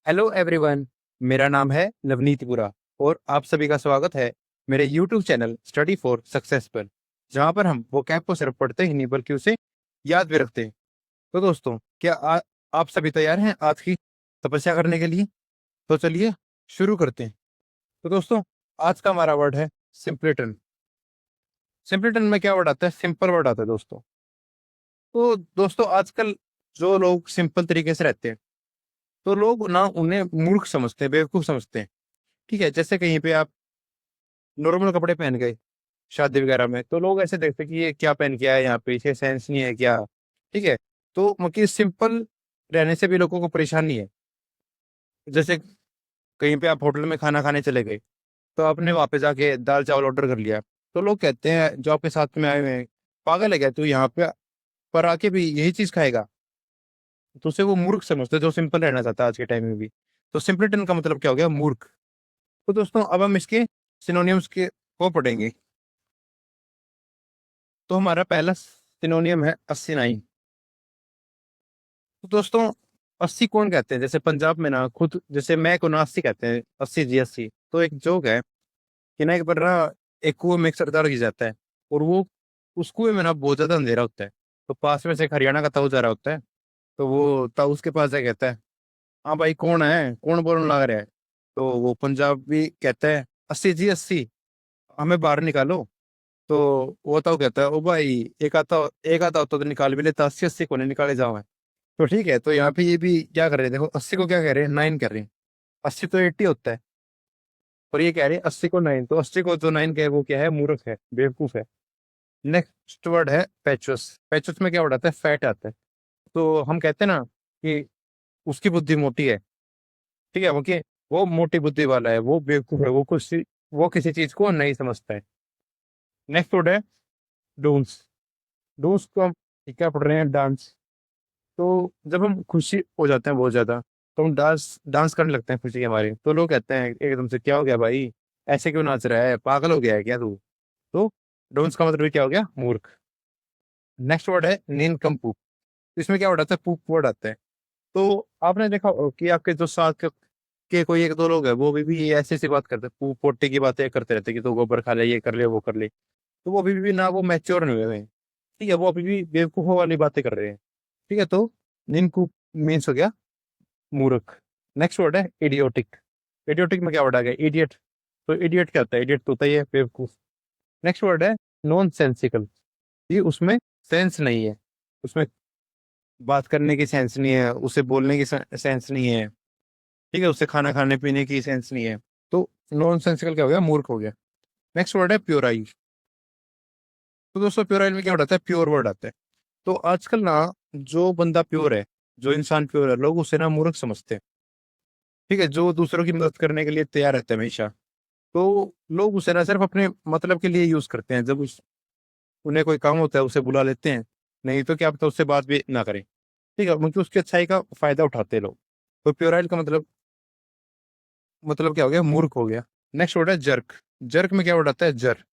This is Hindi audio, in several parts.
Hello everyone. मेरा नाम है नवनीतपुरा और आप सभी का स्वागत है मेरे YouTube channel study for success पर, जहां पर हम वो कैप को सिर्फ पढ़ते ही नहीं बल्कि उसे याद भी रखते हैं। तो दोस्तों, क्या आप सभी तैयार हैं आज की तपस्या करने के लिए? तो चलिए शुरू करते हैं। तो दोस्तों, आज का हमारा वर्ड है सिंपलेटन। सिंपलेटन में क्या वर्ड आता है? सिंपल वर्ड आता है दोस्तों। तो दोस्तों, आजकल जो लोग सिंपल तरीके से रहते हैं तो लोग ना उन्हें मूर्ख समझते हैं, बेवकूफ समझते हैं। ठीक है, जैसे कहीं पे आप नॉर्मल कपड़े पहन गए शादी वगैरह में तो लोग ऐसे देखते हैं कि ये क्या पहन के आया, यहाँ पे इसे सेंस नहीं है क्या। ठीक है, तो मतलब सिंपल रहने से भी लोगों को परेशानी है। जैसे कहीं पे आप होटल में खाना खाने चले गए तो आपने वहां पे जाके दाल चावल ऑर्डर कर लिया, तो लोग कहते हैं जो आपके साथ में आए हुए हैं, पागल है क्या तू, यहाँ पे पर आके भी यही चीज खाएगा। तो उसे वो मूर्ख समझते हैं जो सिंपल रहना चाहता है आज के टाइम में भी। तो सिंपलिटन का मतलब क्या हो गया? मूर्ख। तो दोस्तों, अब हम इसके सिनोनियम्स के को पढ़ेंगे। तो हमारा पहला सिनोनियम है अस्सीनाइन। तो दोस्तों, अस्सी कौन कहते हैं? जैसे पंजाब में ना खुद जैसे मैं को ना अस्सी कहते हैं, अस्सी जी अस्सी। तो एक जोक है कि ना एक बार ना एक कुएं में एक सरदार गिर जाता है और वो उस कुएं में ना बहुत ज्यादा अंधेरा होता है। तो पास में से एक हरियाणा का ताऊ जा रहा होता है। तो वो ताऊ उसके पास है, कहता है हाँ भाई कौन है, कौन बोलने लग रहा है? तो वो पंजाबी कहता है अस्सी जी अस्सी, हमें बाहर निकालो। तो वो ताऊ कहता है ओ भाई, एक आता होता तो निकाल भी लेता, अस्सी अस्सी को नहीं निकाले जाओ। तो ठीक है, तो यहाँ पे ये भी क्या कर रहे हैं, देखो अस्सी को क्या कह रहे हैं, नाइन कर रहे हैं। अस्सी तो एट्टी होता है और ये कह रहे हैं अस्सी को नाइन, तो अस्सी को जो नाइन कहे वो क्या है? मूर्ख है, बेवकूफ है। नेक्स्ट वर्ड है पैचुस। पैचुस में क्या वर्ड आता है? फैट आता है। तो हम कहते हैं ना कि उसकी बुद्धि मोटी है। ठीक है, वो मोटी बुद्धि वाला है, वो बेवकूफ है, वो किसी चीज को नहीं समझता है। नेक्स्ट वर्ड है डूंस। डूंस को हम क्या पढ़ रहे हैं? डांस। तो जब हम खुशी हो जाते हैं बहुत ज्यादा तो हम डांस डांस करने लगते हैं खुशी के हमारे। तो लोग कहते हैं एकदम से क्या हो गया भाई, ऐसे क्यों नाच रहा है, पागल हो गया है क्या तू? तो डोंस का मतलब क्या हो गया? मूर्ख। नेक्स्ट वर्ड है निनकम्पू। इसमें क्या वर्ड आता है? पूप वर्ड आता है। तो आपने देखा होगा कि आपके जो साथ के कोई एक दो लोग है वो भी ऐसी ऐसी बात करते हैं, पूप पोटे की बातें करते रहते हैं कि तू गोबर खा ले, ये कर ले, वो कर ले। तो वो अभी भी ना वो मैच्योर नहीं हुए हैं। ठीक है, वो अभी भी बेवकूफों वाली बातें कर रहे हैं। ठीक है, तो निनकूप मीन्स हो गया मूर्ख। नेक्स्ट वर्ड है इडियोटिक। इडियोटिक में क्या वर्ड आ गया? इडियट। तो इडियट क्या होता है? इडियट तो होता ही है बेवकूफ। नेक्स्ट वर्ड है नॉन सेंसिकल। ये उसमें सेंस नहीं है, उसमें बात करने की सेंस नहीं है, उसे बोलने की सेंस नहीं है। ठीक है, उसे खाना खाने पीने की सेंस नहीं है। तो नॉन सेंसिकल क्या हो गया? मूर्ख हो गया। नेक्स्ट वर्ड है प्योराइल। तो दोस्तों, प्योराइल में क्या वर्ड आता है? प्योर वर्ड आता है। तो आजकल ना जो बंदा प्योर है, जो इंसान प्योर है, लोग उसे ना मूर्ख समझते हैं। ठीक है, जो दूसरों की मदद करने के लिए तैयार रहते हैं हमेशा, तो लोग उसे ना सिर्फ अपने मतलब के लिए यूज करते हैं। जब उन्हें कोई काम होता है उसे बुला लेते हैं, नहीं तो क्या पता उससे बात भी ना करें। ठीक है, क्योंकि उसकी अच्छाई का फायदा उठाते हैं लोग। तो प्योराइल का मतलब क्या हो गया? मूर्ख हो गया। नेक्स्ट वर्ड है जर्क। जर्क में क्या वर्ड आता है? जर।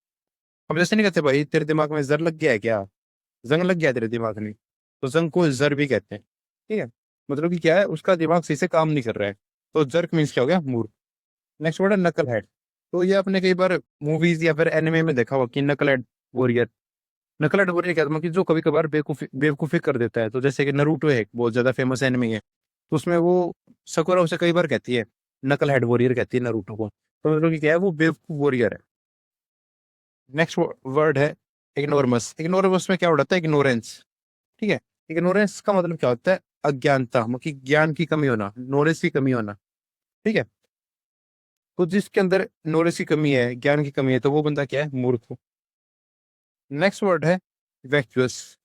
अब जैसे नहीं कहते भाई तेरे दिमाग में जर लग गया है क्या, जंग लग गया है तेरे दिमाग में, तो जंग को जर भी कहते हैं। ठीक है, मतलब कि क्या है, उसका दिमाग सही से काम नहीं कर रहा है। तो जर्क मीन्स क्या हो गया? मूर्ख। नेक्स्ट वर्ड है नकल हेड। तो ये आपने कई बार मूवीज या फिर एनिमे में देखा होगा कि नकल हेड वॉरियर। नकल हेड वॉरियर क्या था कि जो कभी कभार बेवकूफी बेवकूफी कर देता है। तो जैसे कि नरूटो है, एक बहुत ज्यादा फेमस एनिमे है, तो उसमें वो सकुरा उसे कई बार कहती है नकल हेड वॉरियर, कहती है नरूटो को। तो मतलब कि क्या है, वो बेवकूफ वॉरियर है। नेक्स्ट वर्ड है इग्नोरमस। इग्नोरमस में क्या वर्ड आता है? इग्नोरेंस। ठीक है, इग्नोरेंस का मतलब क्या होता है? अज्ञानता, मतलब कि ज्ञान की कमी होना, नॉलेज की कमी होना। ठीक है, तो जिसके अंदर नॉलेज की कमी है, ज्ञान की कमी है, तो वो बंदा क्या है? मूर्ख। नेक्स्ट वर्ड है वैक्यूअस।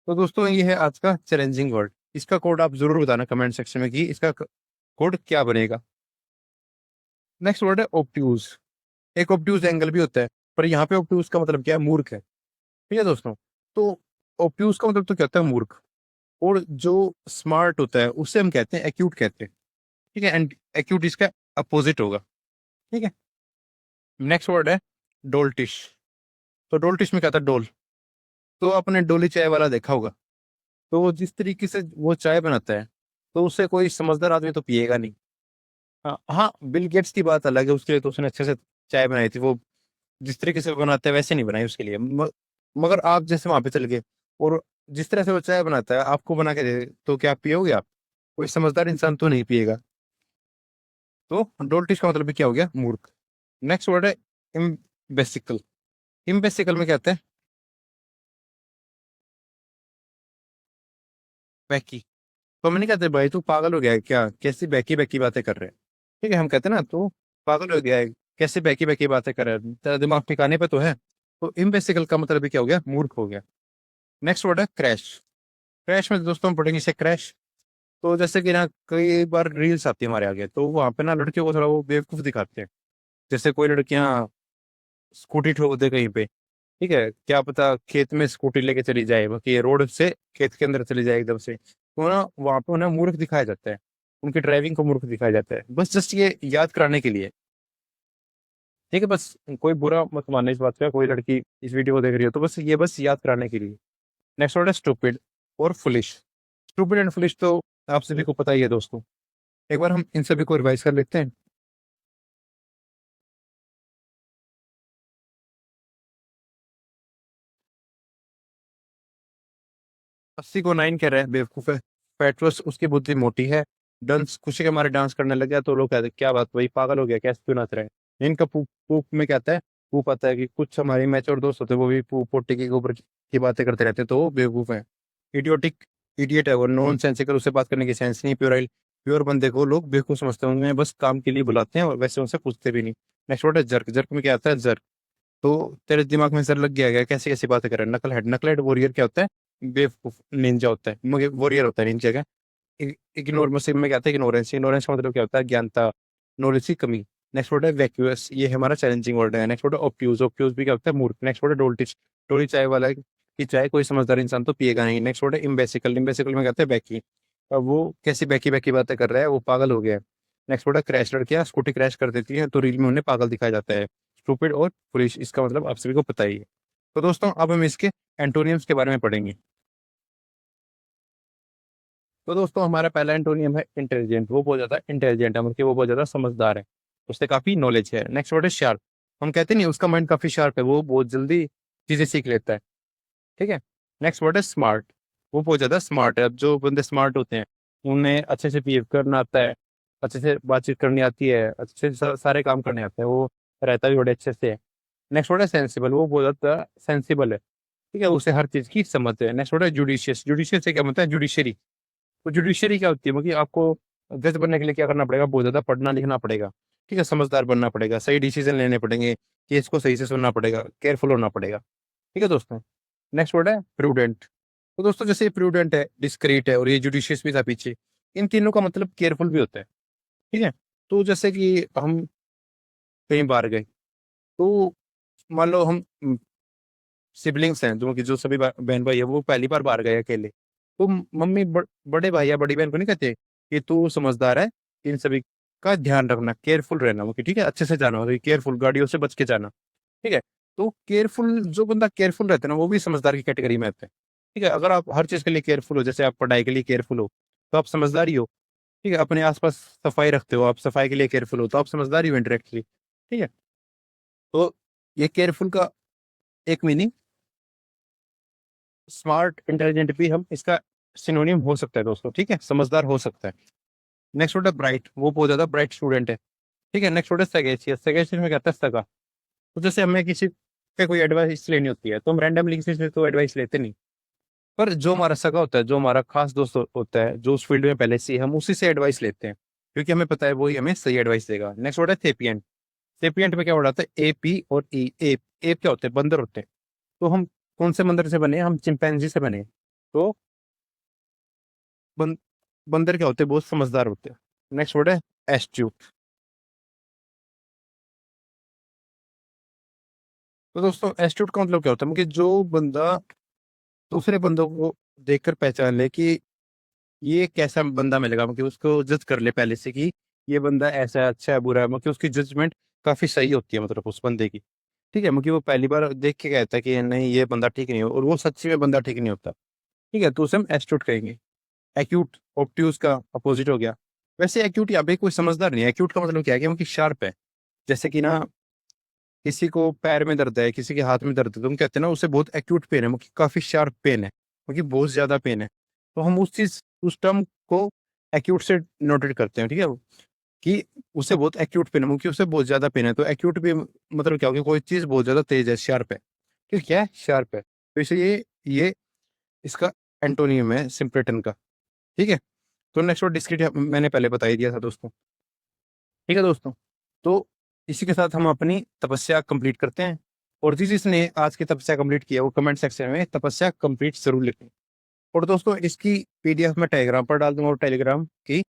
तो दोस्तों, ये है आज का चैलेंजिंग वर्ड। इसका कोड आप जरूर बताना कमेंट सेक्शन में कि इसका कोड क्या बनेगा। नेक्स्ट वर्ड है ऑब्ट्यूज। एक ऑब्ट्यूज एंगल भी होता है, पर यहाँ पे ऑब्ट्यूज का मतलब क्या है? मूर्ख है। ठीक है दोस्तों, तो ऑब्ट्यूज का मतलब तो क्या होता है? मूर्ख। और जो स्मार्ट होता है उसे हम कहते हैं एक्यूट कहते हैं। ठीक है, एंड एक्यूट इसका अपोजिट होगा। ठीक है, नेक्स्ट वर्ड है डोल्टिश। तो डोल्टिश में क्या था? डोल। तो आपने डोली चाय वाला देखा होगा, तो वो जिस तरीके से वो चाय बनाता है तो उससे कोई समझदार आदमी तो पिएगा नहीं। हाँ, बिल गेट्स की बात अलग है, उसके लिए तो उसने अच्छे से चाय बनाई थी, वो जिस तरीके से वो बनाते हैं वैसे नहीं बनाई उसके लिए। मगर आप जैसे वहां पे चल गए और जिस तरह से वो चाय बनाता है आपको बना के दे, तो क्या आप पियोगे आप? कोई समझदार इंसान तो नहीं पिएगा। तो डोल्टिश का मतलब भी क्या हो गया? मूर्ख। नेक्स्ट वर्ड है इम्बेसिकल। इम्बेसिकल में क्या आता है? बैकी। तो हम नहीं कहते भाई तू पागल हो गया है क्या, कैसी बैकी बैकी बातें कर रहे हैं। ठीक है, हम कहते हैं ना तू पागल हो गया है, कैसे बैकी बैकी बातें कर रहा है, तेरा दिमाग ठिकाने पे तो है। तो इम्बेसिकल का मतलब भी क्या हो गया? मूर्ख हो गया। नेक्स्ट वर्ड है क्रैश। क्रैश में दोस्तों हम पढ़ेंगे इसे क्रैश। तो जैसे कि ना कई बार रील्स आती है हमारे आगे, तो वहां पे ना लड़कियों को थोड़ा वो बेवकूफ दिखाते हैं। जैसे कोई लड़कियां स्कूटी ठोक दे कहीं पे, ठीक है, क्या पता खेत में स्कूटी लेके चली जाए, बाकी रोड से खेत के अंदर चली जाए एकदम से, तो ना वहां पे उन्हें मूर्ख दिखाया जाता है, उनकी ड्राइविंग को मूर्ख दिखाया जाता है, बस जस्ट ये याद कराने के लिए। ठीक है, बस कोई बुरा मत मानना इस बात का, कोई लड़की इस वीडियो को देख रही हो तो बस ये बस याद कराने के लिए। नेक्स्ट वर्ड है स्टूपिड और फुलिश। स्टूपिड एंड फुलिश तो आप सभी को पता ही है दोस्तों। एक बार हम इन सभी को रिवाइज कर लेते हैं। 80 को 9 कह रहे हैं बेवकूफ है। पेट्रोस उसकी बुद्धि मोटी है। डंस खुशी के मारे डांस करने लग गया, तो लोग कहते हैं, क्या बात भाई पागल हो गया, कैसे क्यों नाच रहे हैं। इनका पूप पूप में कहता है, पूप आता है कि कुछ हमारे मैच्योर दोस्त होते हैं वो भी पूप पोटी के ऊपर की बातें करते रहते हैं, तो वो बेवकूफ है। इडियोटिक, इडियट है वो, नॉन सेंसिकल, उससे बात करने की सेंस नहीं। प्योराइल, प्योर बंदे को लोग बेवकूफ समझते हैं, उन्हें बस काम के लिए बुलाते हैं और वैसे उनसे पूछते भी नहीं। नेक्स्ट वर्ड है जर्क। जर्क में क्या आता है? जर्क। तो तेरे दिमाग में सर लग गया क्या, कैसी कैसी बातें कर रहा है? नकल हेड। नकल हेड वॉरियर क्या होता है? बेवकूफ निंजा होता है, मगर वॉरियर होता है निंजा का। इग्नोर मुस्लिम में क्या होता है? इग्नोरेंस। इग्नोरेंस का मतलब क्या होता है? ज्ञानता, नॉलेज की कमी। नेक्स्ट वर्ड है वैक्यूअस, ये हमारा चैलेंजिंग वर्ड है। नेक्स्ट वर्ड है ऑप्यूज। ऑप्यूज भी क्या होता है? मूर्ख। नेक्स्ट वर्ड है डोल्टिश। डोली चाय वाला है कि चाय कोई समझदार इंसान तो पिएगा नहीं। नेक्स्ट वर्ड है इम्बेसिकल। इम्बेसिकल में कहते हैं बैकी। अब वो कैसी बैकी बैकी बातें कर रहा है, वो पागल हो गया है। नेक्स्ट वर्ड है क्रैश। लड़कियां स्कूटी क्रैश कर देती है तो रील में उन्हें पागल दिखाया जाता है। स्टूपिड और फुलिश, इसका मतलब आप सभी को पता ही है। तो दोस्तों अब हम इसके एंटोनियम्स के बारे में पढ़ेंगे। तो दोस्तों हमारा पहला एंटोनियम है इंटेलिजेंट। वो बहुत ज्यादा इंटेलिजेंट है, मतलब कि वो बहुत ज्यादा समझदार है, उससे काफी नॉलेज है। नेक्स्ट वर्ड है शार्प। हम कहते नहीं उसका माइंड काफी शार्प है, वो बहुत जल्दी चीजें सीख लेता है। ठीक है। नेक्स्ट वर्ड है स्मार्ट। वो बहुत ज्यादा स्मार्ट है। अब जो बंदे स्मार्ट होते हैं उन्हें अच्छे से बिहेव करना आता है, अच्छे से बातचीत करनी आती है, अच्छे से सारे काम करने आते हैं, वो रहता भी बड़े अच्छे से है। नेक्स्ट वर्ड है सेंसिबल। वो बहुत ज्यादा सेंसिबल है, ठीक है, उसे हर चीज की समझ है। नेक्स्ट वर्ड है जुडिशियस। जुडिशियस से क्या मतलब है? जुडिशरी। तो जुडिशरी क्या होती है, मतलब कि आपको जज बनने के लिए क्या करना पड़ेगा? बहुत ज्यादा पढ़ना लिखना पड़ेगा, ठीक है, समझदार बनना पड़ेगा, सही डिसीजन लेने पड़ेंगे, केस को सही से सुनना पड़ेगा, केयरफुल होना पड़ेगा। ठीक है दोस्तों। नेक्स्ट वर्ड है प्रूडेंट। तो दोस्तों जैसे प्रूडेंट है, डिस्क्रीट है और ये जुडिशियस भी था पीछे, इन तीनों का मतलब केयरफुल भी होता है। ठीक है। तो जैसे कि हम कहीं बाहर गए, तो मान लो हम सिबलिंग्स हैं जो कि जो सभी बहन भाई है वो पहली बार बाहर गए अकेले, तो मम्मी बड़े भाई या बड़ी बहन को नहीं कहते कि तू समझदार है, इन सभी का ध्यान रखना, केयरफुल रहना, वो कि ठीक है अच्छे से जाना, केयरफुल, गाड़ियों से बच के जाना। ठीक है। तो केयरफुल, जो बंदा केयरफुल रहता है ना वो भी समझदार की कैटेगरी में आता है। ठीक है, अगर आप हर चीज के लिए केयरफुल हो, जैसे आप पढ़ाई के लिए केयरफुल हो तो आप समझदार ही हो। ठीक है, अपने आसपास सफाई रखते हो, आप सफाई के लिए केयरफुल हो तो आप समझदार ही हो इंडायरेक्टली। ठीक है। तो ये केयरफुल का एक मीनिंग, स्मार्ट इंटेलिजेंट भी हम इसका सिनोनिम हो सकता है दोस्तों, ठीक है, समझदार हो सकता है। नेक्स्ट वर्ड है ब्राइट। वो बहुत ज्यादा ब्राइट स्टूडेंट है। ठीक है। नेक्स्ट वर्ड है सगेशियस। सगेशियस में कहता है सगा। तो जैसे हमें किसी पे कोई एडवाइस लेनी होती है तो हम रैंडमली किसी से तो एडवाइस लेते नहीं, पर जो हमारा सगा होता है, जो हमारा खास दोस्त होता है, जो उस फील्ड में पहले से ही, हम उसी से एडवाइस लेते हैं, क्योंकि हमें पता है वही हमें सही एडवाइस देगा। नेक्स्ट वर्ड है सेपियंट। सेपियंट में क्या वर्ड आता है? ए पी और ई। एप, एप क्या होते हैं? बंदर होते हैं। तो हम कौन से बंदर से बने? हम चिंपैंजी से बने। तो बं, बंदर क्या होते हैं? बहुत समझदार होते हैं। नेक्स्ट वर्ड है एस्ट्यूट। तो दोस्तों एस्ट्यूट का मतलब क्या होता है कि जो बंदा दूसरे बंदों को देखकर पहचान ले कि ये कैसा बंदा मिलेगा, मतलब उसको जज कर ले पहले से कि ये बंदा ऐसा है, अच्छा है, बुरा है, मतलब उसकी जजमेंट काफी सही होती है, मतलब उस बंदे की। ठीक है, मतलब वो पहली बार देख के कहता है कि नहीं ये बंदा ठीक नहीं हो, और वो सच्ची में बंदा ठीक नहीं होता। ठीक है, तो उसे हम एस्ट्यूट कहेंगे। एक्यूट, ऑब्ट्यूज का अपोजिट हो गया। वैसे एक्यूट यहाँ पे कोई समझदार नहीं है। एक्यूट का मतलब क्या है कि वो कि शार्प है। जैसे कि ना किसी को पैर में दर्द है, किसी के हाथ में दर्द है, तो हम कहते हैं ना उसे बहुत एक्यूट पेन है, मतलब काफी शार्प पेन है, क्योंकि बहुत ज्यादा पेन है। तो हम उस टर्म को एक्यूट से नोटेट करते हैं, ठीक है, कि उसे बहुत एक्यूट पेन है, क्योंकि उसे बहुत ज्यादा पेन है। तो एक्यूट भी मतलब क्या होगी, कोई चीज बहुत ज्यादा तेज है, शार्प है। ठीक है, शार्प है, तो इसलिए ये इसका एंटोनियम है सिम्प्लेटन का। ठीक है, तो नेक्स्ट वर्ड डिस्क्रीट मैंने पहले बता ही दिया था दोस्तों। ठीक है दोस्तों, तो इसी के साथ हम अपनी तपस्या कंप्लीट करते हैं। और जिस जिसने आज की तपस्या कंप्लीट किया वो कमेंट सेक्शन में तपस्या कंप्लीट जरूर लिखें। और दोस्तों इसकी पीडीएफ मैं टेलीग्राम पर डाल दूंगा, और टेलीग्राम की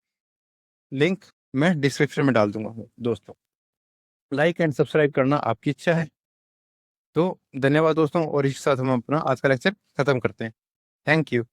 लिंक मैं डिस्क्रिप्शन में डाल दूंगा। दोस्तों लाइक एंड सब्सक्राइब करना आपकी इच्छा है। तो धन्यवाद दोस्तों, और इसके साथ हम अपना आज का लेक्चर खत्म करते हैं। Thank you.